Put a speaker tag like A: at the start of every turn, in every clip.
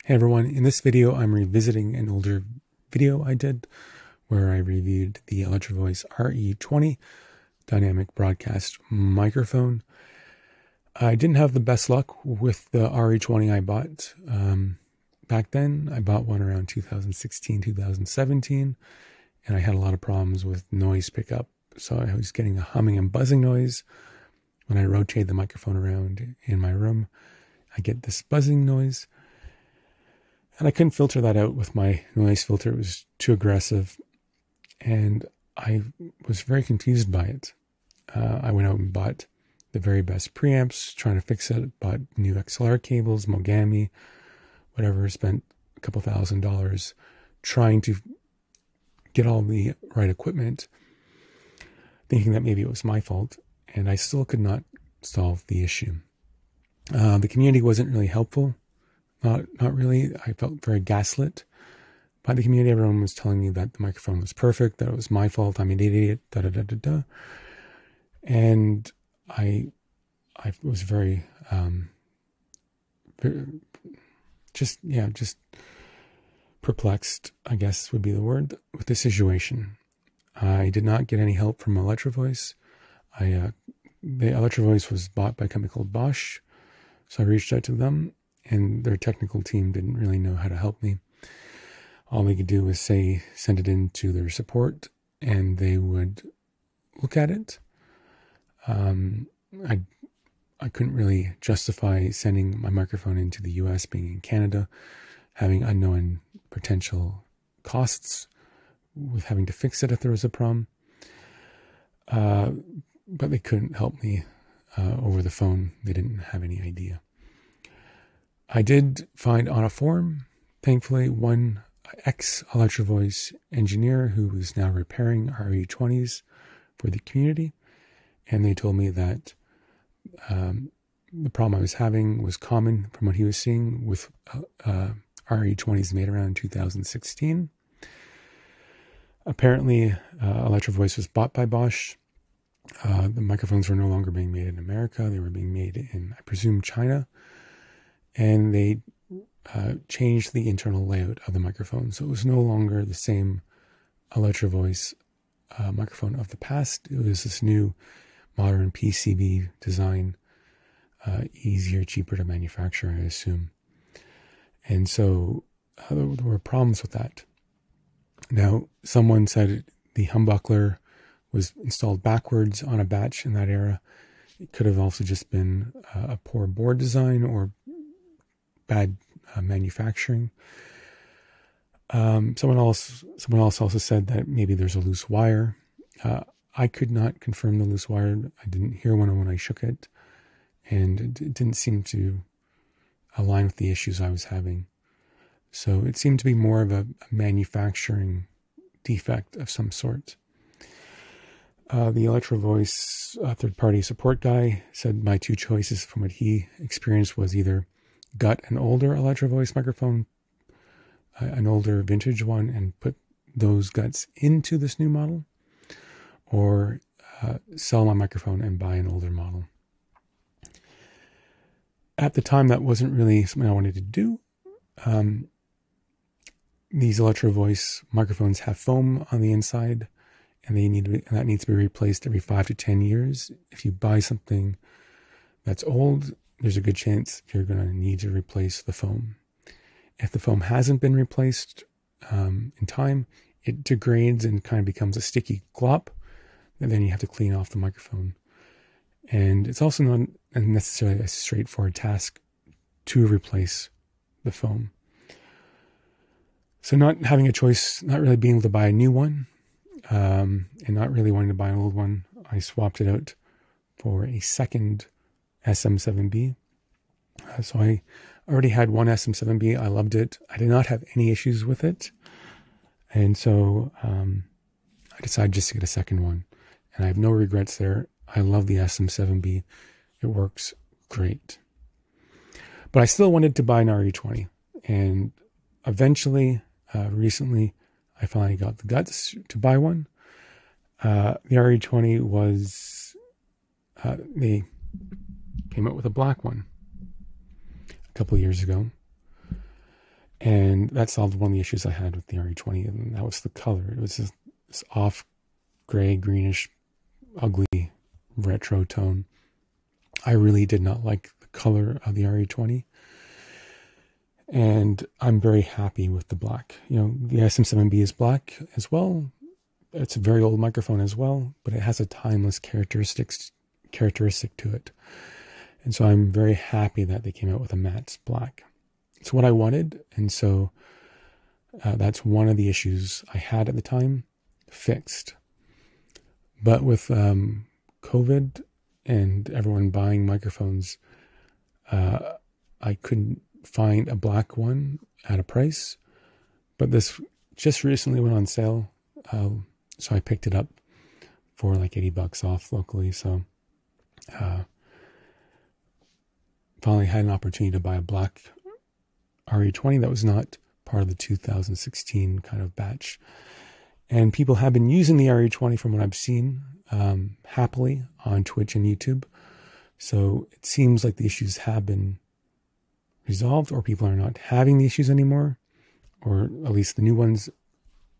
A: Hey everyone, in this video I'm revisiting an older video I did where I reviewed the Electro-Voice RE20 dynamic broadcast microphone. I didn't have the best luck with the RE20 I bought back then. I bought one around 2016, 2017, and I had a lot of problems with noise pickup. So I was getting a humming and buzzing noise when I rotate the microphone around in my room. I get this buzzing noise. And I couldn't filter that out with my noise filter. It was too aggressive. And I was very confused by it. I went out and bought the very best preamps, trying to fix it. Bought new XLR cables, Mogami, whatever. Spent a couple $1,000 trying to get all the right equipment, thinking that maybe it was my fault. And I still could not solve the issue. The community wasn't really helpful. Not really. I felt very gaslit by the community. Everyone was telling me that the microphone was perfect, that it was my fault, I'm an idiot, da-da-da-da-da. And I was very, just perplexed, I guess would be the word, with the situation. I did not get any help from Electro-Voice. The Electro-Voice was bought by a company called Bosch, so I reached out to them. And their technical team didn't really know how to help me. All they could do was send it in to their support, and they would look at it. I couldn't really justify sending my microphone into the US, being in Canada, having unknown potential costs with having to fix it if there was a problem. But they couldn't help me over the phone. They didn't have any idea. I did find on a forum, thankfully, one ex-Electro-Voice engineer who is now repairing RE20s for the community. And they told me that the problem I was having was common from what he was seeing with RE20s made around 2016. Apparently, Electro-Voice was bought by Bosch. The microphones were no longer being made in America. They were being made in, I presume, China. And they changed the internal layout of the microphone. So it was no longer the same Electro-Voice microphone of the past. It was this new modern PCB design, easier, cheaper to manufacture, I assume. And so there were problems with that. Now, someone said the humbuckler was installed backwards on a batch in that era. It could have also just been a poor board design or bad manufacturing. Someone else also said that maybe there's a loose wire. I could not confirm the loose wire. I didn't hear one when I shook it, and it didn't seem to align with the issues I was having. So it seemed to be more of a manufacturing defect of some sort. The Electro-Voice third-party support guy said my two choices from what he experienced was either gut an older Electro-Voice microphone, an older vintage one, and put those guts into this new model, or sell my microphone and buy an older model. At the time, that wasn't really something I wanted to do. These Electro-Voice microphones have foam on the inside, and that needs to be replaced every 5 to 10 years. If you buy something that's old, there's a good chance you're going to need to replace the foam. If the foam hasn't been replaced in time, it degrades and kind of becomes a sticky glop, and then you have to clean off the microphone. And it's also not necessarily a straightforward task to replace the foam. So not having a choice, not really being able to buy a new one, and not really wanting to buy an old one, I swapped it out for a second SM7B. So I already had one SM7B. I loved it. I did not have any issues with it. And so I decided just to get a second one. And I have no regrets there. I love the SM7B. It works great. But I still wanted to buy an RE20. And eventually, recently, I finally got the guts to buy one. The RE20 was, they came out with a black one a couple of years ago. And that solved one of the issues I had with the RE20, and that was the color. It was this off gray, greenish, ugly retro tone. I really did not like the color of the RE20. And I'm very happy with the black. You know, the SM7B is black as well. It's a very old microphone as well, but it has a timeless characteristic to it. And so I'm very happy that they came out with a matte black. It's what I wanted, and so that's one of the issues I had at the time fixed. But with COVID and everyone buying microphones, I couldn't find a black one at a price. But this just recently went on sale, so I picked it up for like $80 off locally. So finally had an opportunity to buy a black RE20 that was not part of the 2016 kind of batch. And people have been using the RE20 from what I've seen happily on Twitch and YouTube. So it seems like the issues have been resolved, or people are not having the issues anymore, or at least the new ones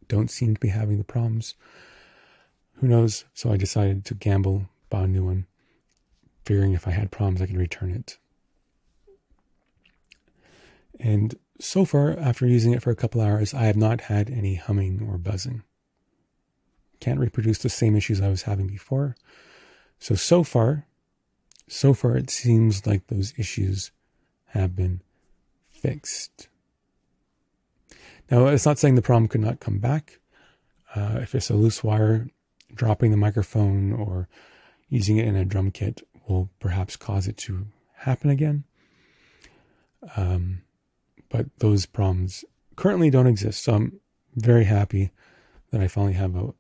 A: don't seem to be having the problems. Who knows? So I decided to gamble, buy a new one, figuring if I had problems I could return it. And so far, after using it for a couple hours, I have not had any humming or buzzing. Can't reproduce the same issues I was having before. So far it seems like those issues have been fixed. Now, it's not saying the problem could not come back. If it's a loose wire, dropping the microphone or using it in a drum kit will perhaps cause it to happen again. But those problems currently don't exist. So I'm very happy that I finally have a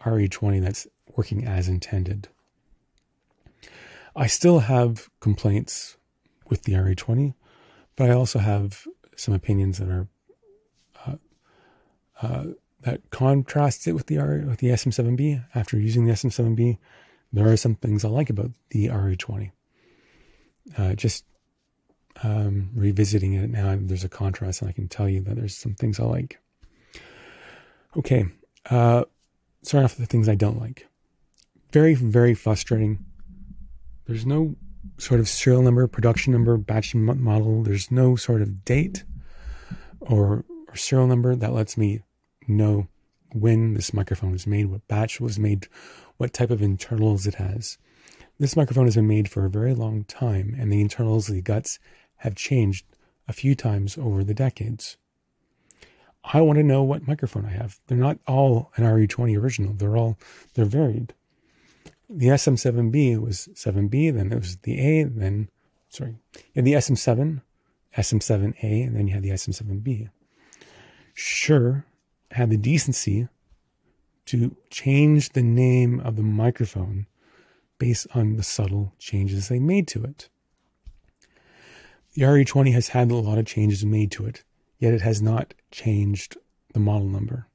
A: RE20 that's working as intended. I still have complaints with the RE20, but I also have some opinions that are that contrast it with the SM7B. After using the SM7B, there are some things I like about the RE20. Revisiting it now, there's a contrast, and I can tell you that there's some things I like. Okay, starting off with the things I don't like. Very, very frustrating. There's no sort of serial number, production number, batch model. There's no sort of date or serial number that lets me know when this microphone was made, what batch was made, what type of internals it has. This microphone has been made for a very long time, and the internals, the guts, have changed a few times over the decades. I want to know what microphone I have. They're not all an RE20 original. They're varied. The SM7B was 7B, then it was the A, the SM7, SM7A, and then you had the SM7B. Shure had the decency to change the name of the microphone based on the subtle changes they made to it. The RE20 has had a lot of changes made to it, yet it has not changed the model number.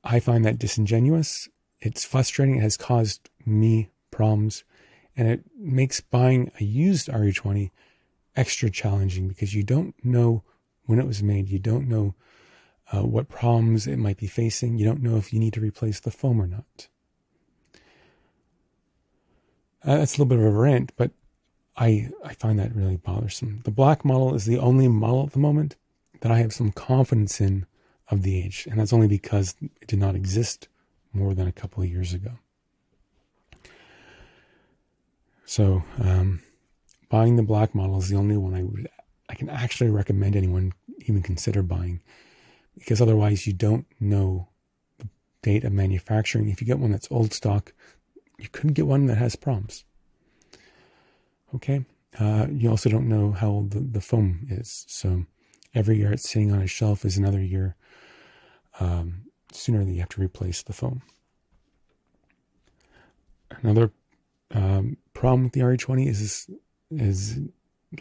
A: I find that disingenuous. It's frustrating. It has caused me problems, and it makes buying a used RE20 extra challenging because you don't know when it was made. You don't know what problems it might be facing. You don't know if you need to replace the foam or not. That's a little bit of a rant, but I find that really bothersome. The black model is the only model at the moment that I have some confidence in of the age, and that's only because it did not exist more than a couple of years ago. So buying the black model is the only one I can actually recommend anyone even consider buying, because otherwise you don't know the date of manufacturing. If you get one that's old stock, you could get one that has problems. Okay. You also don't know how old the foam is. So every year it's sitting on a shelf is another year sooner that you have to replace the foam. Another problem with the RE20 is the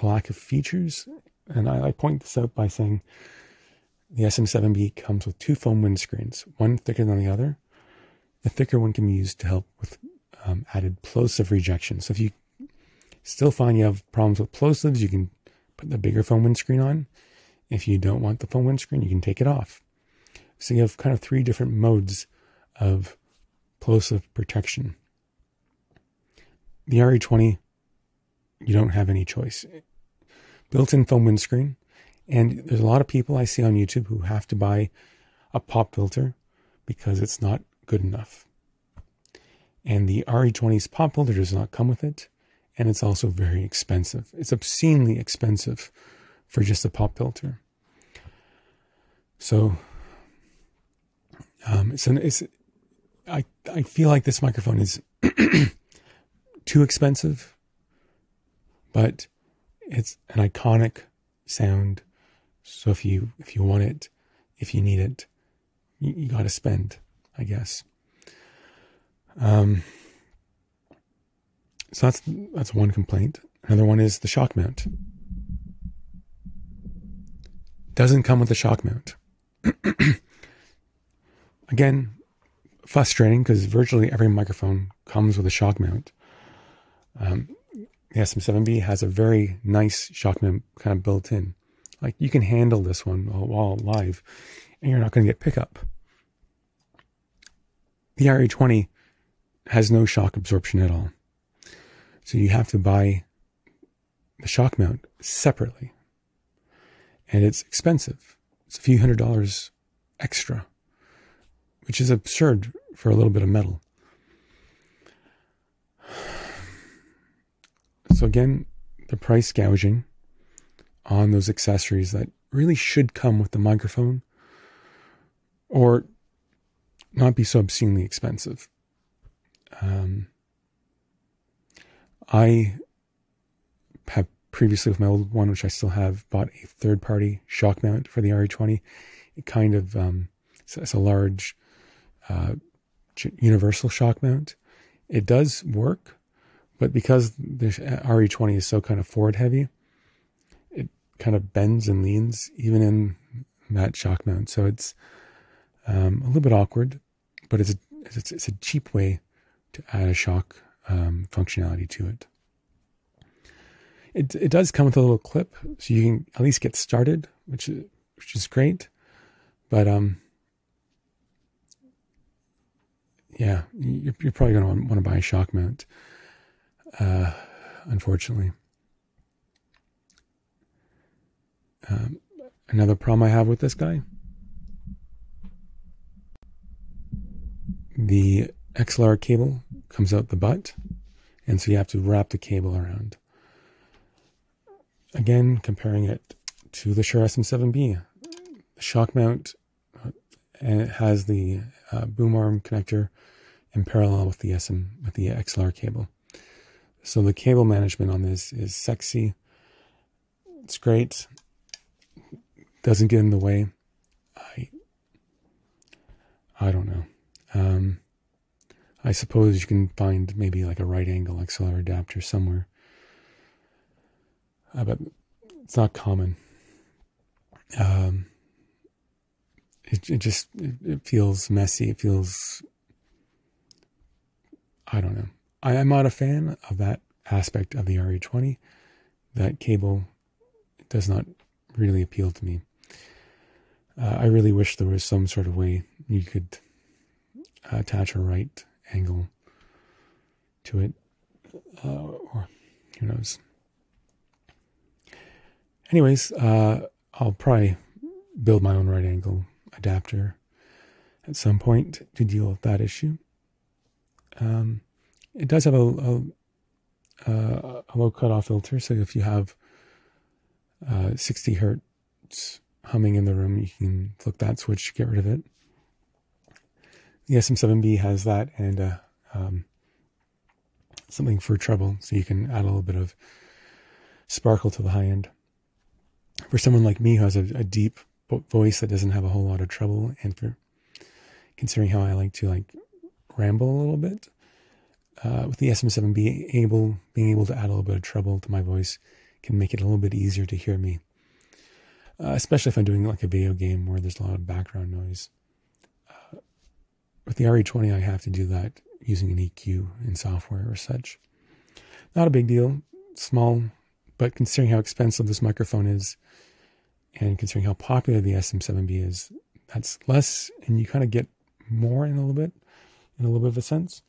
A: lack of features. And I point this out by saying the SM7B comes with two foam windscreens, one thicker than the other. The thicker one can be used to help with added plosive rejection. So if you still find you have problems with plosives, you can put the bigger foam windscreen on. If you don't want the phone windscreen, you can take it off. So you have kind of 3 different modes of plosive protection. The RE20, you don't have any choice. Built-in foam windscreen, and there's a lot of people I see on YouTube who have to buy a pop filter because it's not good enough. And the RE20's pop filter does not come with it, and it's also very expensive. It's obscenely expensive for just a pop filter. So I feel like this microphone is too expensive, but it's an iconic sound. So if you want it, if you need it, you got to spend, I guess. So that's one complaint. Another one is the shock mount. Doesn't come with a shock mount. Again, frustrating because virtually every microphone comes with a shock mount. The SM7B has a very nice shock mount kind of built in. Like, you can handle this one while live and you're not going to get pickup. The RE20 has no shock absorption at all. So you have to buy the shock mount separately. And it's expensive. It's a few $100s extra, which is absurd for a little bit of metal. So again, the price gouging on those accessories that really should come with the microphone or not be so obscenely expensive. I have previously, with my old one, which I still have, bought a third-party shock mount for the RE20. It kind of, it's a large universal shock mount. It does work, but because the RE20 is so kind of forward heavy, it kind of bends and leans even in that shock mount. So it's a little bit awkward, but it's a cheap way to add a shock functionality to it. It does come with a little clip, so you can at least get started, which is great. But yeah, you're probably going to want to buy a shock mount, unfortunately. Another problem I have with this guy, the XLR cable comes out the butt, and so you have to wrap the cable around. Again, comparing it to the Shure SM7B, the shock mount, and it has the boom arm connector in parallel with the XLR cable. So the cable management on this is sexy. It's great. Doesn't get in the way. I don't know. I suppose you can find maybe like a right angle XLR adapter somewhere. But it's not common. It feels messy. It feels, I don't know. I'm not a fan of that aspect of the RE20. That cable does not really appeal to me. I really wish there was some sort of way you could attach a right angle to it, or who knows. Anyways, I'll probably build my own right angle adapter at some point to deal with that issue. It does have a low cutoff filter, so if you have 60 hertz humming in the room, you can flick that switch to get rid of it. The SM7B has that and something for treble, so you can add a little bit of sparkle to the high end. For someone like me who has a deep voice that doesn't have a whole lot of treble, and for considering how I like to ramble a little bit, with the SM7B, being able to add a little bit of treble to my voice can make it a little bit easier to hear me, especially if I'm doing like a video game where there's a lot of background noise. With the RE20, I have to do that using an EQ in software or such. Not a big deal, small, but considering how expensive this microphone is, And considering how popular the SM7B is, that's less, and you kind of get more in a little bit of a sense.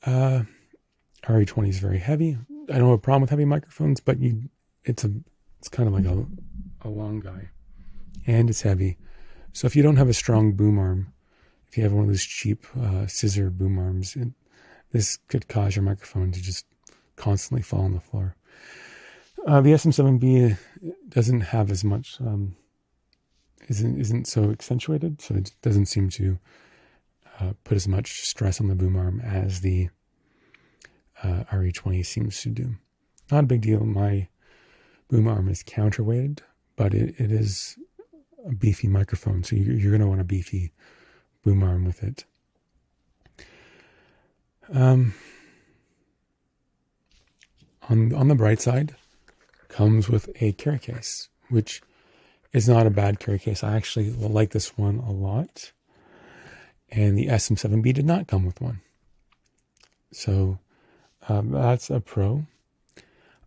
A: RE20 is very heavy. I don't have a problem with heavy microphones, but it's kind of like a long guy, and it's heavy. So if you don't have a strong boom arm, if you have one of those cheap scissor boom arms, this could cause your microphone to just constantly fall on the floor. The SM7B doesn't have as much, isn't so accentuated, so it doesn't seem to put as much stress on the boom arm as the RE20 seems to do. Not a big deal. My boom arm is counterweighted, but it is a beefy microphone, so you're going to want a beefy boom arm with it. On the bright side, comes with a carry case, which is not a bad carry case. I actually like this one a lot, and the SM7B did not come with one, so that's a pro.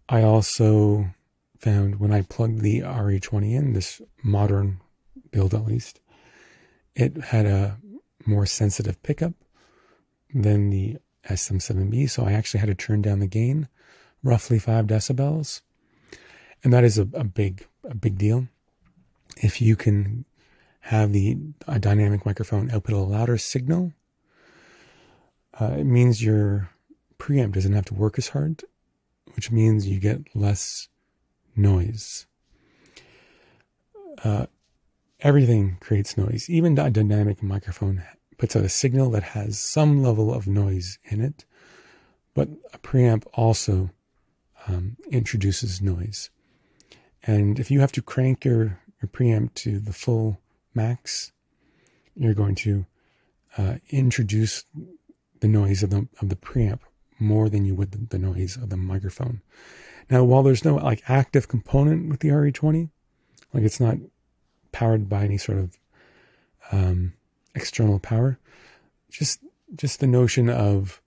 A: I also found when I plugged the RE20 in, this modern build at least, it had a more sensitive pickup than the SM7B, so I actually had to turn down the gain roughly 5 decibels, and that is a big deal. If you can have a dynamic microphone output a louder signal, it means your preamp doesn't have to work as hard, which means you get less noise. Everything creates noise. Even a dynamic microphone puts out a signal that has some level of noise in it, but a preamp also introduces noise. And if you have to crank your preamp to the full max, you're going to introduce the noise of the preamp more than you would the noise of the microphone. Now, while there's no like active component with the RE20, like it's not powered by any sort of external power, just the notion of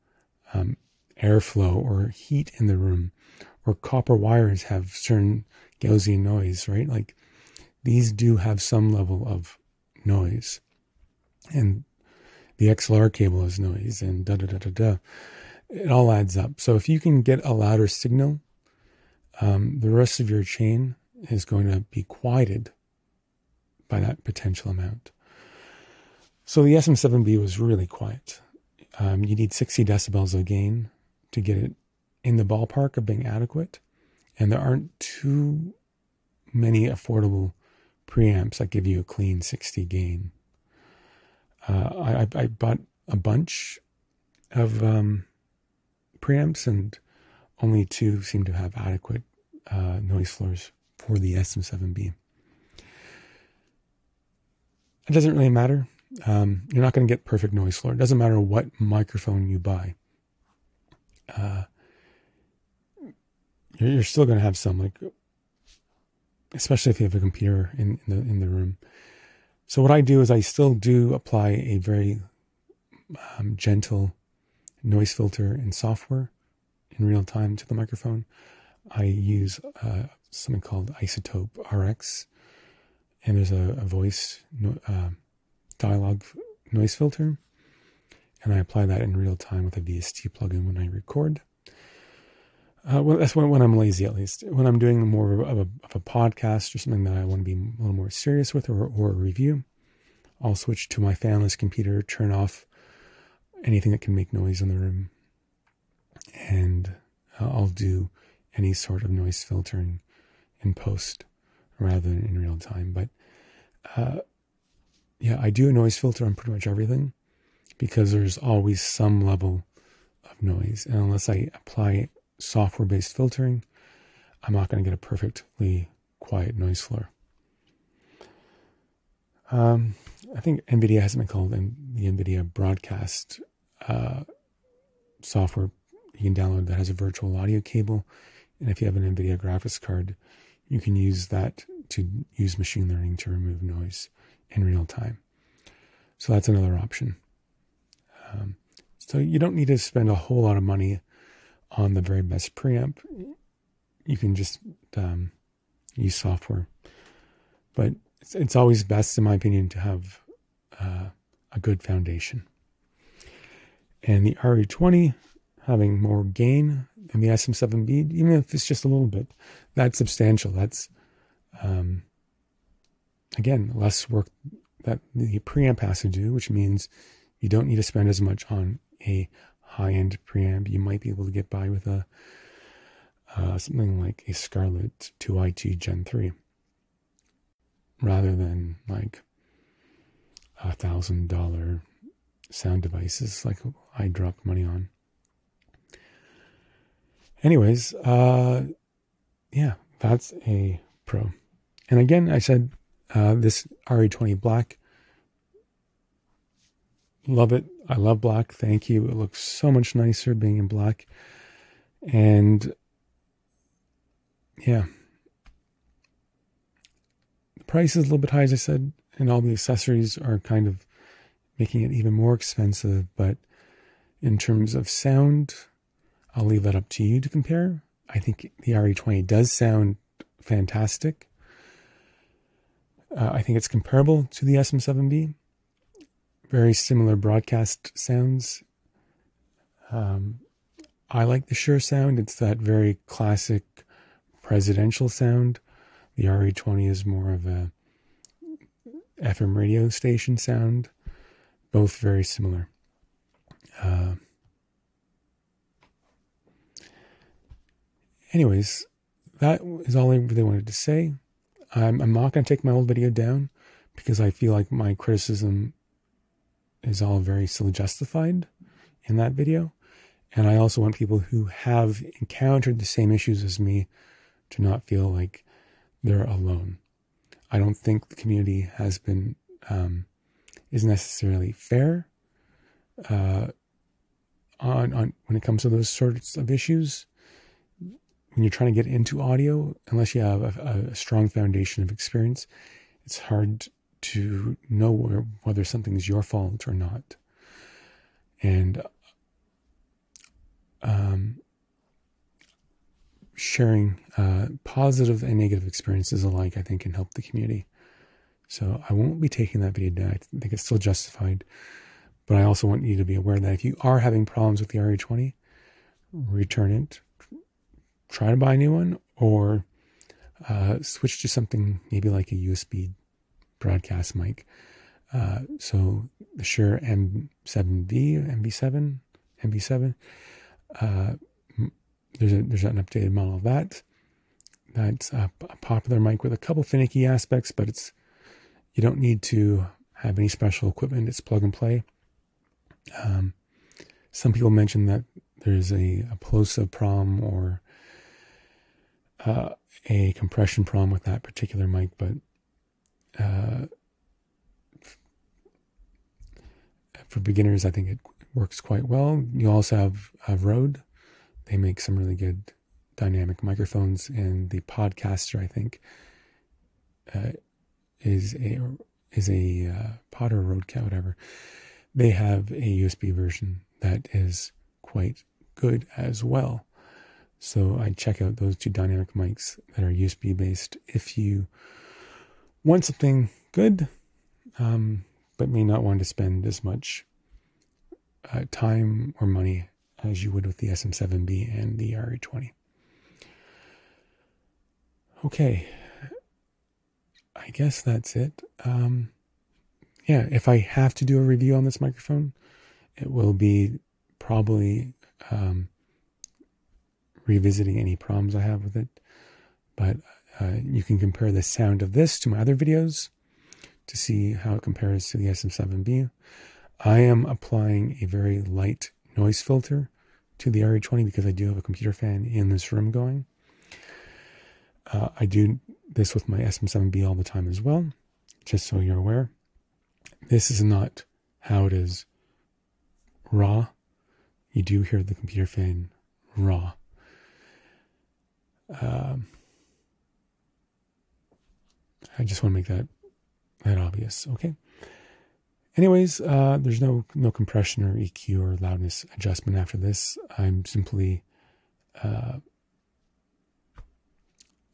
A: airflow or heat in the room, or copper wires have certain Gaussian noise, right? Like these do have some level of noise, and the XLR cable is noise, and it all adds up. So if you can get a louder signal, the rest of your chain is going to be quieted by that potential amount. So the SM7B was really quiet. You need 60 decibels of gain to get it in the ballpark of being adequate, and there aren't too many affordable preamps that give you a clean 60 gain. I bought a bunch of preamps, and only 2 seem to have adequate noise floors for the SM7B. It doesn't really matter. You're not going to get perfect noise floor. It doesn't matter what microphone you buy. You're still going to have some, like, especially if you have a computer in the room. So what I do is I still do apply a very gentle noise filter and software in real time to the microphone. I use something called Isotope RX, and there's a voice dialogue noise filter, and I apply that in real time with a VST plugin when I record. Well, that's when I'm lazy, at least. When I'm doing more of a podcast or something that I want to be a little more serious with, or a review, I'll switch to my fanless computer, turn off anything that can make noise in the room, and I'll do any sort of noise filtering in post rather than in real time. But yeah, I do a noise filter on pretty much everything because there's always some level of noise, and unless I apply software-based filtering, I'm not going to get a perfectly quiet noise floor. I think NVIDIA has something called the NVIDIA broadcast software you can download that has a virtual audio cable, and if you have an NVIDIA graphics card, you can use that to use machine learning to remove noise in real time. So that's another option. So you don't need to spend a whole lot of money on the very best preamp. You can just use software but it's always best, in my opinion, to have a good foundation. And the RE20 having more gain than the SM7B, even if it's just a little bit, that's substantial. That's, again, less work that the preamp has to do, which means you don't need to spend as much on a high-end preamp. You might be able to get by with a something like a Scarlett 2i2 Gen 3, rather than like $1,000 sound devices like I dropped money on. Anyways, yeah, that's a pro. And again, I said this RE20 black, love it. I love black. Thank you. It looks so much nicer being in black. And yeah, the price is a little bit high, as I said, and all the accessories are kind of making it even more expensive. But in terms of sound, I'll leave that up to you to compare. I think the RE20 does sound fantastic. I think it's comparable to the SM7B. Very similar broadcast sounds. I like the Shure sound. It's that very classic presidential sound. The RE20 is more of a FM radio station sound. Both very similar. Anyways, that is all I really wanted to say. I'm not going to take my old video down because I feel like my criticism is all very still justified in that video. And I also want people who have encountered the same issues as me to not feel like they're alone. I don't think the community has been, is necessarily fair on when it comes to those sorts of issues. When you're trying to get into audio, unless you have a strong foundation of experience, it's hard to know whether something is your fault or not. And sharing positive and negative experiences alike, I think, can help the community. So I won't be taking that video down. I think it's still justified. But I also want you to be aware that if you are having problems with the RE20, return it. Try to buy a new one, or switch to something maybe like a USB broadcast mic. So the Shure MB7, there's an updated model of that. That's a popular mic with a couple finicky aspects, but you don't need to have any special equipment. It's plug and play. Some people mention that there's a plosive problem or a compression problem with that particular mic, but for beginners, I think it works quite well. You also have Rode. They make some really good dynamic microphones, and the Podcaster, I think, is a Pod or Rodecat, whatever. They have a USB version that is quite good as well. So I'd check out those two dynamic mics that are USB based if you want something good, but may not want to spend as much time or money as you would with the SM7B and the RE20. Okay, I guess that's it. Yeah, if I have to do a review on this microphone, it will be probably revisiting any problems I have with it. But you can compare the sound of this to my other videos to see how it compares to the SM7B. I am applying a very light noise filter to the RE20 because I do have a computer fan in this room going. I do this with my SM7B all the time as well, just so you're aware. This is not how it is raw. You do hear the computer fan raw. I just want to make that obvious, okay? Anyways, there's no compression or EQ or loudness adjustment after this. I'm simply, I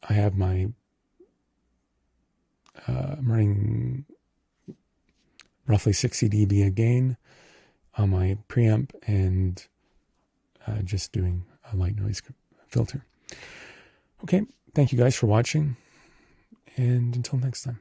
A: have my I'm running roughly 60 dB a gain on my preamp and just doing a light noise filter. Okay, thank you guys for watching, and until next time.